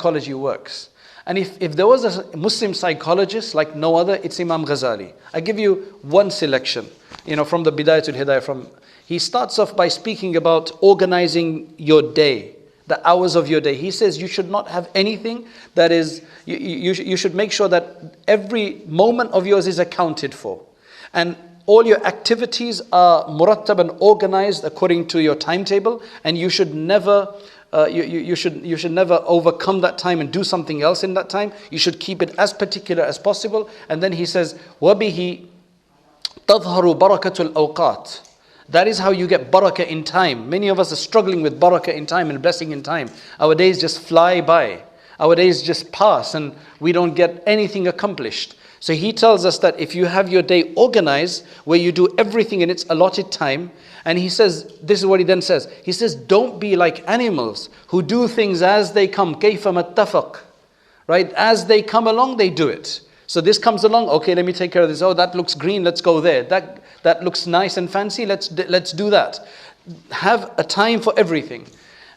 psychology works. And if there was a Muslim psychologist like no other, it's Imam Ghazali. I give you one selection, from the Bidayatul Hidayah. He starts off by speaking about organizing your day, the hours of your day. He says you should not have anything that is, you should make sure that every moment of yours is accounted for. And all your activities are murattab and organized according to your timetable, and you should never you should never overcome that time and do something else in that time. You should keep it as particular as possible. And then he says, وَبِهِ تَظْهَرُ بَرَكَةُ الْأَوْقَاتِ. That is how you get barakah in time. Many of us are struggling with barakah in time and blessing in time. Our days just fly by. Our days just pass and we don't get anything accomplished. So he tells us that if you have your day organized, where you do everything in its allotted time, and he says, this is what he then says. He says, don't be like animals who do things as they come. كَيْفَ مَتَّفَقْ. Right? As they come along, they do it. So this comes along, okay, let me take care of this. Oh, that looks green, let's go there. That looks nice and fancy, let's do that. Have a time for everything.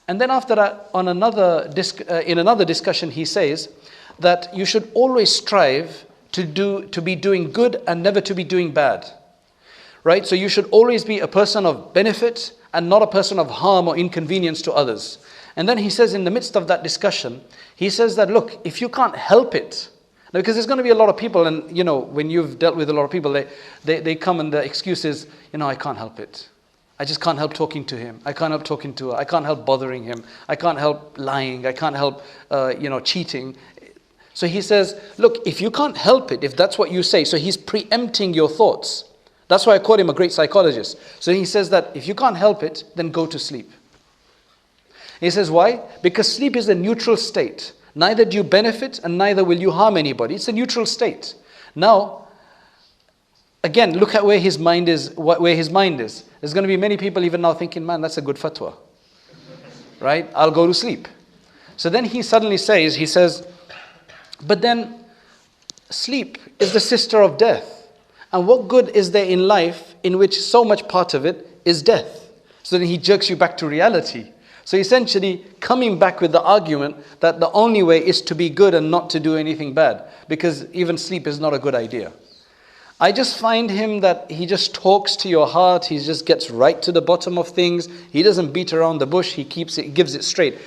And then after that, in another discussion, he says that you should always strive to be doing good and never to be doing bad. Right? So you should always be a person of benefit and not a person of harm or inconvenience to others. And then he says in the midst of that discussion, he says that, look, if you can't help it, because there's going to be a lot of people, and when you've dealt with a lot of people, they come and the excuse is, I can't help it. I just can't help talking to him. I can't help talking to her. I can't help bothering him. I can't help lying. I can't help, cheating. So he says, look, if you can't help it, if that's what you say, so he's preempting your thoughts. That's why I call him a great psychologist. So he says that if you can't help it, then go to sleep. He says, why? Because sleep is a neutral state. Neither do you benefit and neither will you harm anybody. It's a neutral state. Now, again, look at where his mind is. There's going to be many people even now thinking, man, that's a good fatwa. Right? I'll go to sleep. So then he suddenly says, but then sleep is the sister of death. And what good is there in life in which so much part of it is death? So then he jerks you back to reality. So essentially coming back with the argument that the only way is to be good and not to do anything bad, because even sleep is not a good idea. I just find him that he just talks to your heart. He just gets right to the bottom of things. He doesn't beat around the bush. He gives it straight.